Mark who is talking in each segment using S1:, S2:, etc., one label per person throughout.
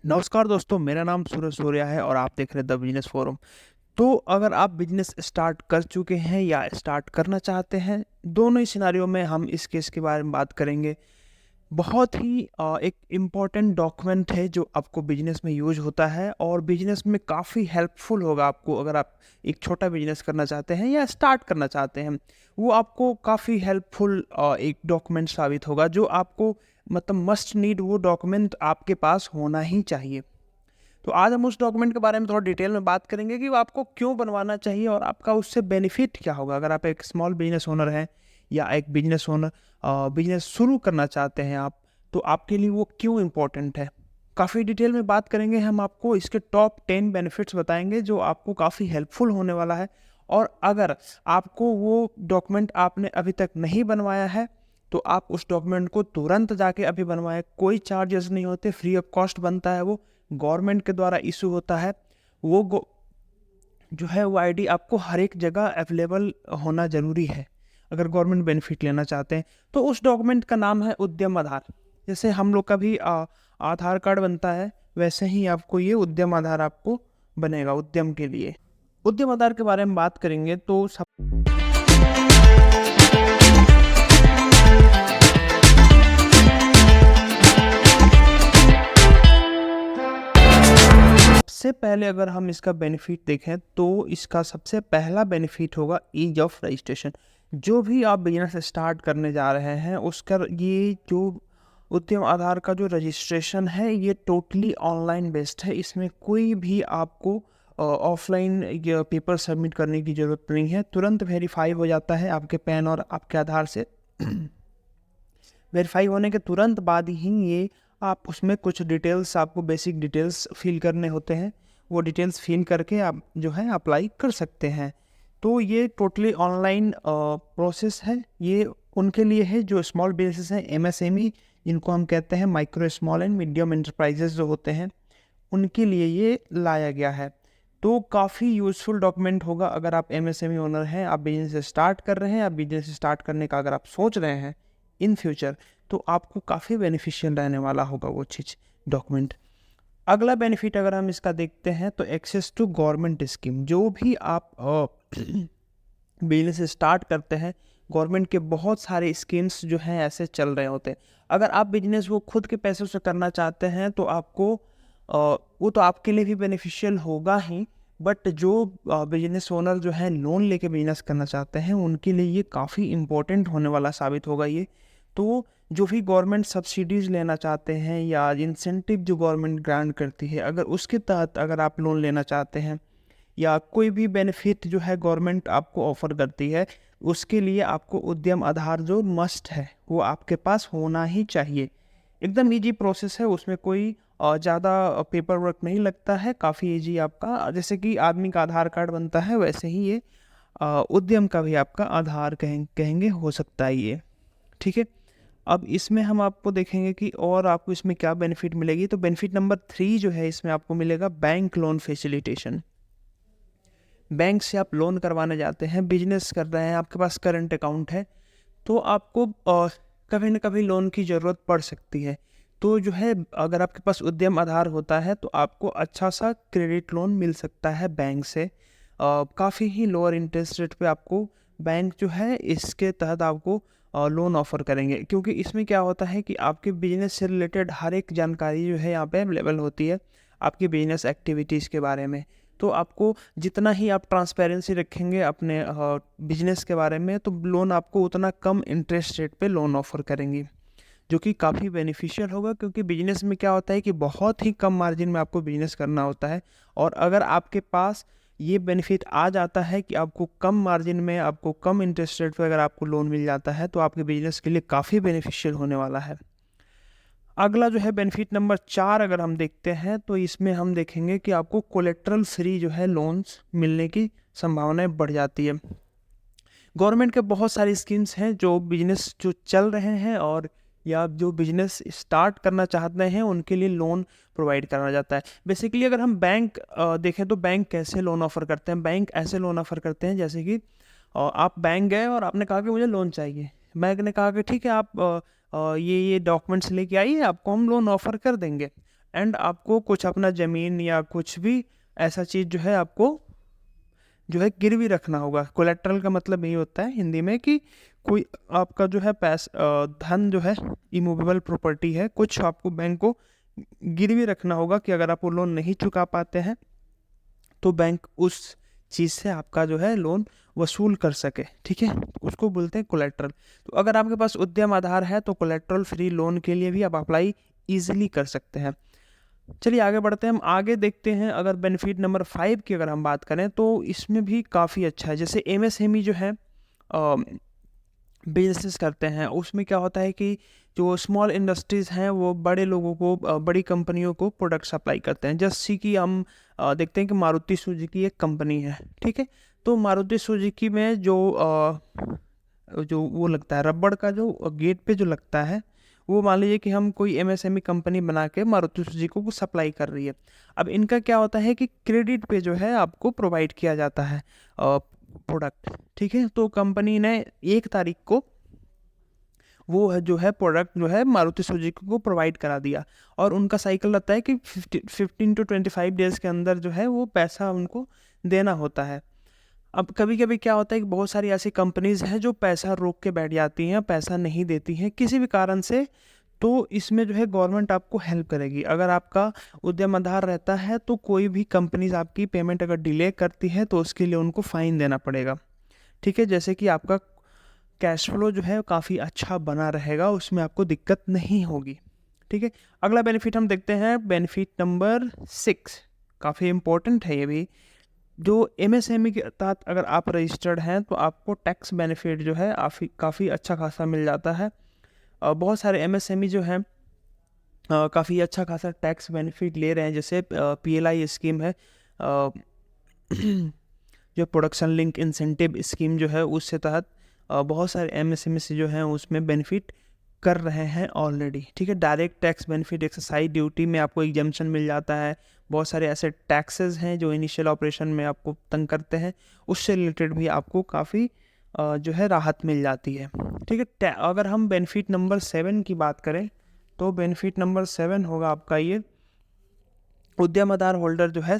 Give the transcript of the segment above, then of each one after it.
S1: नमस्कार दोस्तों, मेरा नाम सूरज सूर्या है और आप देख रहे हैं द बिजनेस फोरम। तो अगर आप बिजनेस स्टार्ट कर चुके हैं या स्टार्ट करना चाहते हैं, दोनों ही सिनारियों में हम इस केस के बारे में बात करेंगे। बहुत ही एक इम्पॉर्टेंट डॉक्यूमेंट है जो आपको बिजनेस में यूज होता है और बिजनेस में काफ़ी हेल्पफुल होगा आपको। अगर आप एक छोटा बिजनेस करना चाहते हैं या स्टार्ट करना चाहते हैं, वो आपको काफ़ी हेल्पफुल एक डॉक्यूमेंट साबित होगा जो आपको मतलब मस्ट नीड वो डॉक्यूमेंट आपके पास होना ही चाहिए। तो आज हम उस डॉक्यूमेंट के बारे में थोड़ा डिटेल में बात करेंगे कि वो आपको क्यों बनवाना चाहिए और आपका उससे बेनिफिट क्या होगा। अगर आप एक स्मॉल बिजनेस ओनर हैं या एक बिजनेस ओनर बिजनेस शुरू करना चाहते हैं आप, तो आपके लिए वो क्यों इम्पोर्टेंट है। काफ़ी डिटेल में बात करेंगे, हम आपको इसके टॉप 10 बेनिफिट्स बताएंगे जो आपको काफ़ी हेल्पफुल होने वाला है। और अगर आपको वो डॉक्यूमेंट आपने अभी तक नहीं बनवाया है, तो आप उस डॉक्यूमेंट को तुरंत जाके अभी बनवाएं। कोई चार्जेस नहीं होते, फ्री ऑफ कॉस्ट बनता है, वो गवर्नमेंट के द्वारा इशू होता है। वो जो है वो आईडी आपको हर एक जगह अवेलेबल होना ज़रूरी है अगर गवर्नमेंट बेनिफिट लेना चाहते हैं। तो उस डॉक्यूमेंट का नाम है उद्यम आधार। जैसे हम लोग का भी आधार कार्ड बनता है, वैसे ही आपको ये उद्यम आधार आपको बनेगा उद्यम के लिए। उद्यम आधार के बारे में बात करेंगे तो सबसे पहले अगर हम इसका बेनिफिट देखें तो इसका सबसे पहला बेनिफिट होगा ईज ऑफ रजिस्ट्रेशन। जो भी आप बिजनेस स्टार्ट करने जा रहे हैं उसका ये जो उद्यम आधार का जो रजिस्ट्रेशन है ये टोटली ऑनलाइन बेस्ड है। इसमें कोई भी आपको ऑफलाइन पेपर सबमिट करने की ज़रूरत नहीं है। तुरंत वेरीफाई हो जाता है आपके पैन और आपके आधार से। वेरीफाई होने के तुरंत बाद ही ये आप उसमें कुछ डिटेल्स, आपको बेसिक डिटेल्स फिल करने होते हैं। वो डिटेल्स फिल करके आप जो है अप्लाई कर सकते हैं। तो ये टोटली ऑनलाइन प्रोसेस है। ये उनके लिए है जो स्मॉल बिजनेसेस हैं, एमएसएमई जिनको हम कहते हैं, micro small and medium enterprises जो होते हैं, उनके लिए ये लाया गया है। तो काफ़ी यूज़फुल डॉक्यूमेंट होगा अगर आप एमएसएमई ओनर हैं, आप बिजनेस स्टार्ट कर रहे हैं, आप बिजनेस स्टार्ट करने का अगर आप सोच रहे हैं इन फ्यूचर, तो आपको काफ़ी बेनिफिशियल रहने वाला होगा वो चीज़, डॉक्यूमेंट। अगला बेनिफिट अगर हम इसका देखते हैं तो एक्सेस टू गवर्नमेंट स्कीम। जो भी आप बिजनेस स्टार्ट करते हैं, गवर्नमेंट के बहुत सारे स्कीम्स जो हैं ऐसे चल रहे होते हैं। अगर आप बिजनेस वो खुद के पैसों से करना चाहते हैं तो आपको वो तो आपके लिए भी बेनिफिशियल होगा ही, बट जो बिजनेस ओनर जो है लोन लेके बिजनेस करना चाहते हैं उनके लिए ये काफ़ी इम्पोर्टेंट होने वाला साबित होगा ये। तो जो भी गवर्नमेंट सब्सिडीज़ लेना चाहते हैं या इंसेंटिव जो गवर्नमेंट ग्रांट करती है, अगर उसके तहत अगर आप लोन लेना चाहते हैं या कोई भी बेनिफिट जो है गवर्नमेंट आपको ऑफ़र करती है, उसके लिए आपको उद्यम आधार जो मस्ट है वो आपके पास होना ही चाहिए। एकदम ईजी प्रोसेस है, उसमें कोई ज़्यादा पेपर वर्क नहीं लगता है, काफ़ी ईजी आपका जैसे कि आदमी का आधार कार्ड बनता है वैसे ही ये उद्यम का भी आपका आधार कहेंगे हो सकता है ये। ठीक है। अब इसमें हम आपको देखेंगे कि और आपको इसमें क्या बेनिफिट मिलेगी। तो बेनिफिट नंबर 3 जो है इसमें आपको मिलेगा बैंक लोन फैसिलिटेशन। बैंक से आप लोन करवाने जाते हैं, बिजनेस कर रहे हैं, आपके पास करंट अकाउंट है, तो आपको कभी न कभी लोन की ज़रूरत पड़ सकती है। तो जो है अगर आपके पास उद्यम आधार होता है तो आपको अच्छा सा क्रेडिट लोन मिल सकता है बैंक से। काफ़ी ही लोअर इंटरेस्ट रेट पे आपको बैंक जो है इसके तहत आपको लोन ऑफ़र करेंगे, क्योंकि इसमें क्या होता है कि आपके बिजनेस से रिलेटेड हर एक जानकारी जो है यहाँ पे अवेलेबल होती है आपकी बिजनेस एक्टिविटीज़ के बारे में। तो आपको जितना ही आप ट्रांसपेरेंसी रखेंगे अपने बिजनेस के बारे में, तो लोन आपको उतना कम इंटरेस्ट रेट पे लोन ऑफ़र करेंगी, जो कि काफ़ी बेनिफिशियल होगा। क्योंकि बिजनेस में क्या होता है कि बहुत ही कम मार्जिन में आपको बिजनेस करना होता है, और अगर आपके पास ये बेनिफिट आ जाता है कि आपको कम मार्जिन में, आपको कम इंटरेस्ट रेट पे अगर आपको लोन मिल जाता है, तो आपके बिजनेस के लिए काफ़ी बेनिफिशियल होने वाला है। अगला जो है बेनिफिट नंबर 4 अगर हम देखते हैं तो इसमें हम देखेंगे कि आपको कोलेट्रल फ्री जो है लोन्स मिलने की संभावनाएं बढ़ जाती है। गवर्नमेंट के बहुत सारी स्कीम्स हैं जो बिजनेस जो चल रहे हैं और या जो बिजनेस स्टार्ट करना चाहते हैं उनके लिए लोन प्रोवाइड करा जाता है। बेसिकली अगर हम बैंक देखें तो बैंक कैसे लोन ऑफ़र करते हैं। बैंक ऐसे लोन ऑफ़र करते हैं जैसे कि आप बैंक गए और आपने कहा कि मुझे लोन चाहिए। बैंक ने कहा कि ठीक है, आप ये डॉक्यूमेंट्स लेके आइए, आपको हम लोन ऑफ़र कर देंगे। एंड आपको कुछ अपना ज़मीन या कुछ भी ऐसा चीज़ जो है आपको जो है गिरवी रखना होगा। कोलेट्रल का मतलब यही होता है हिंदी में कि कोई आपका जो है धन जो है इमूवेबल प्रॉपर्टी है, कुछ आपको बैंक को गिरवी रखना होगा कि अगर आप वो लोन नहीं चुका पाते हैं तो बैंक उस चीज़ से आपका जो है लोन वसूल कर सके, ठीक है, उसको बोलते हैं कोलेट्रल। तो अगर आपके पास उद्यम आधार है तो कोलेट्रल फ्री लोन के लिए भी आप अप्लाई ईजिली कर सकते हैं। चलिए आगे बढ़ते हैं, हम आगे देखते हैं। अगर बेनिफिट नंबर 5 की अगर हम बात करें तो इसमें भी काफ़ी अच्छा है। जैसे एमएसएमई जो है बिजनेस करते हैं, उसमें क्या होता है कि जो स्मॉल इंडस्ट्रीज़ हैं वो बड़े लोगों को बड़ी कंपनियों को प्रोडक्ट सप्लाई करते हैं। जैसे कि हम देखते हैं कि मारुति सुजुकी एक कंपनी है, ठीक है। तो मारुति सुजुकी में जो वो लगता है रबड़ का, जो गेट पे जो लगता है, वो मान लीजिए कि हम कोई एमएसएमई कंपनी बना के मारुति सुजुकी को सप्लाई कर रही है। अब इनका क्या होता है कि क्रेडिट पे जो है आपको प्रोवाइड किया जाता है प्रोडक्ट, ठीक है। तो कंपनी ने 1 तारीख को वो है जो है प्रोडक्ट जो है मारुति सुजुकी को प्रोवाइड करा दिया, और उनका साइकिल रहता है कि 15 to 25 डेज़ के अंदर जो है वो पैसा उनको देना होता है। अब कभी-कभी क्या होता है कि बहुत सारी ऐसी कंपनीज़ हैं जो पैसा रोक के बैठ जाती हैं, पैसा नहीं देती हैं किसी भी कारण से, तो इसमें जो है गवर्नमेंट आपको हेल्प करेगी। अगर आपका उद्यम आधार रहता है तो कोई भी कंपनीज़ आपकी पेमेंट अगर डिले करती है तो उसके लिए उनको फ़ाइन देना पड़ेगा, ठीक है। जैसे कि आपका कैश फ्लो जो है काफ़ी अच्छा बना रहेगा, उसमें आपको दिक्कत नहीं होगी, ठीक है। अगला बेनिफिट हम देखते हैं, बेनिफिट नंबर 6, काफ़ी इम्पोर्टेंट है ये भी। जो एमएसएमई के तहत अगर आप रजिस्टर्ड हैं तो आपको टैक्स बेनिफिट जो है काफ़ी अच्छा खासा मिल जाता है। बहुत सारे एमएसएमई जो हैं काफ़ी अच्छा खासा टैक्स बेनिफिट ले रहे हैं। जैसे पीएलआई स्कीम है, जो प्रोडक्शन लिंक इंसेंटिव स्कीम जो है, उससे तहत बहुत सारे एमएसएमई जो हैं उसमें बेनिफिट कर रहे हैं ऑलरेडी, ठीक है। Direct tax benefit, excise duty में आपको एग्जम्पशन मिल जाता है। बहुत सारे ऐसे टैक्सेस हैं जो इनिशियल ऑपरेशन में आपको तंग करते हैं, उससे रिलेटेड भी आपको काफ़ी जो है राहत मिल जाती है, ठीक है। अगर हम बेनिफिट नंबर 7 की बात करें तो बेनिफिट नंबर 7 होगा आपका ये, उद्यम आधार होल्डर जो है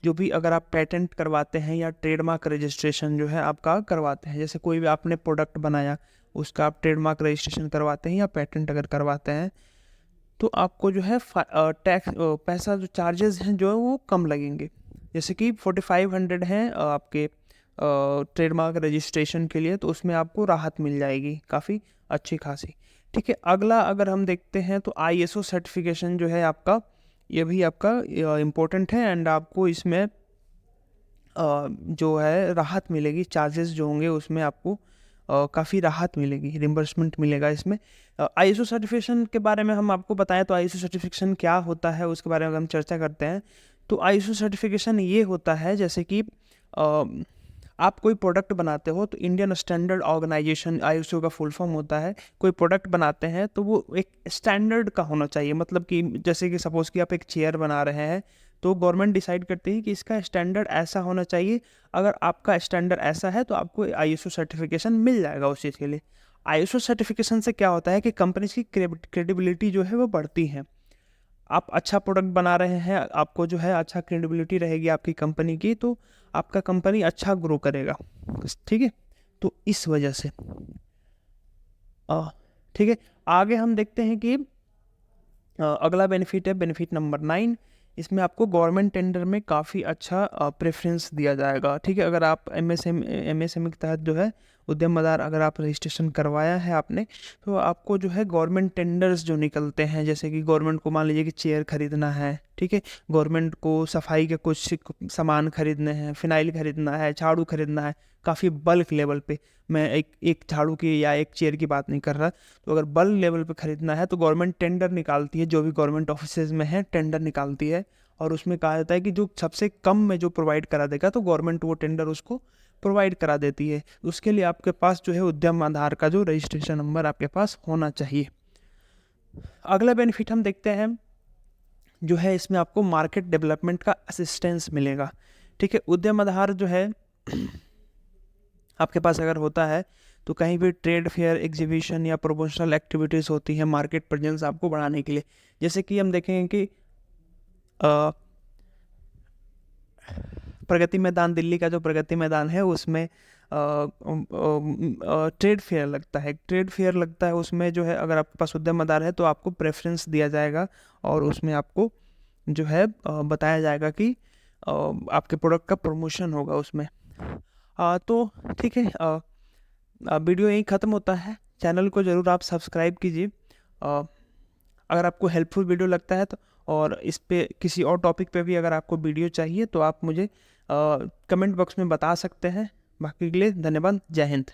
S1: जो भी अगर आप पेटेंट करवाते हैं या ट्रेडमार्क रजिस्ट्रेशन जो है आपका करवाते हैं, जैसे कोई भी आपने प्रोडक्ट बनाया उसका आप ट्रेडमार्क रजिस्ट्रेशन करवाते हैं या पेटेंट अगर करवाते हैं, तो आपको जो है टैक्स पैसा जो चार्जेस हैं जो है वो कम लगेंगे। जैसे कि 4500 हैं आपके ट्रेडमार्क रजिस्ट्रेशन के लिए, तो उसमें आपको राहत मिल जाएगी काफ़ी अच्छी खासी, ठीक है। अगला अगर हम देखते हैं तो आईएसओ सर्टिफिकेशन जो है आपका, ये भी आपका इम्पोर्टेंट है, एंड आपको इसमें जो है राहत मिलेगी, चार्जेस जो होंगे उसमें आपको काफ़ी राहत मिलेगी, रिम्बर्समेंट मिलेगा इसमें। आईएसओ सर्टिफिकेशन के बारे में हम आपको बताएं तो आईएसओ सर्टिफिकेशन क्या होता है उसके बारे में अगर हम चर्चा करते हैं तो आईएसओ सर्टिफिकेशन ये होता है, जैसे कि आप कोई प्रोडक्ट बनाते हो तो इंडियन स्टैंडर्ड ऑर्गेनाइजेशन, आईएसओ का फुल फॉर्म होता है। कोई प्रोडक्ट बनाते हैं तो वो एक स्टैंडर्ड का होना चाहिए, मतलब कि जैसे कि सपोज़ कि आप एक चेयर बना रहे हैं तो गवर्नमेंट डिसाइड करती है कि इसका स्टैंडर्ड ऐसा होना चाहिए। अगर आपका स्टैंडर्ड ऐसा है तो आपको आईएसओ सर्टिफिकेशन मिल जाएगा उस चीज़ के लिए। आईएसओ सर्टिफिकेशन से क्या होता है कि कंपनीज की क्रेडिबिलिटी जो है वो बढ़ती है। आप अच्छा प्रोडक्ट बना रहे हैं, आपको जो है अच्छा क्रेडिबिलिटी रहेगी आपकी कंपनी की, तो आपका कंपनी अच्छा ग्रो करेगा, ठीक है। तो इस वजह से ठीक है। आगे हम देखते हैं कि अगला बेनिफिट है बेनिफिट नंबर 9। इसमें आपको गवर्नमेंट टेंडर में काफ़ी अच्छा प्रेफरेंस दिया जाएगा, ठीक है। अगर आप एमएसएमई के तहत जो है उद्यम आधार अगर आप रजिस्ट्रेशन करवाया है आपने, तो आपको जो है गवर्नमेंट टेंडर्स जो निकलते हैं, जैसे कि गवर्नमेंट को मान लीजिए कि चेयर खरीदना है, ठीक है, गवर्नमेंट को सफाई के कुछ सामान खरीदने हैं, फिनाइल खरीदना है, झाड़ू खरीदना है, काफ़ी बल्क लेवल पे, मैं एक झाड़ू की या एक चेयर की बात नहीं कर रहा, तो अगर बल्क लेवल पे खरीदना है तो गवर्नमेंट टेंडर निकालती है, जो भी गवर्नमेंट ऑफिसेज में है टेंडर निकालती है, और उसमें कहा जाता है कि जो सबसे कम में जो प्रोवाइड करा देगा तो गवर्नमेंट वो टेंडर उसको प्रोवाइड करा देती है। उसके लिए आपके पास जो है उद्यम आधार का जो रजिस्ट्रेशन नंबर आपके पास होना चाहिए। अगला बेनिफिट हम देखते हैं जो है, इसमें आपको मार्केट डेवलपमेंट का असिस्टेंस मिलेगा, ठीक है। उद्यम आधार जो है आपके पास अगर होता है तो कहीं भी ट्रेड फेयर, एग्जीबिशन या प्रमोशनल एक्टिविटीज़ होती हैं मार्केट प्रेजेंस आपको बढ़ाने के लिए। जैसे कि हम देखेंगे कि प्रगति मैदान, दिल्ली का जो प्रगति मैदान है उसमें ट्रेड फेयर लगता है। ट्रेड फेयर लगता है, उसमें जो है अगर आपके पास उद्यम आधार है तो आपको प्रेफरेंस दिया जाएगा और उसमें आपको जो है बताया जाएगा कि आपके प्रोडक्ट का प्रमोशन होगा उसमें। तो ठीक है, वीडियो यहीं ख़त्म होता है। चैनल को ज़रूर आप सब्सक्राइब कीजिए अगर आपको हेल्पफुल वीडियो लगता है तो, और इस पे किसी और टॉपिक पे भी अगर आपको वीडियो चाहिए तो आप मुझे कमेंट बॉक्स में बता सकते हैं। बाकी के लिए धन्यवाद। जय हिंद।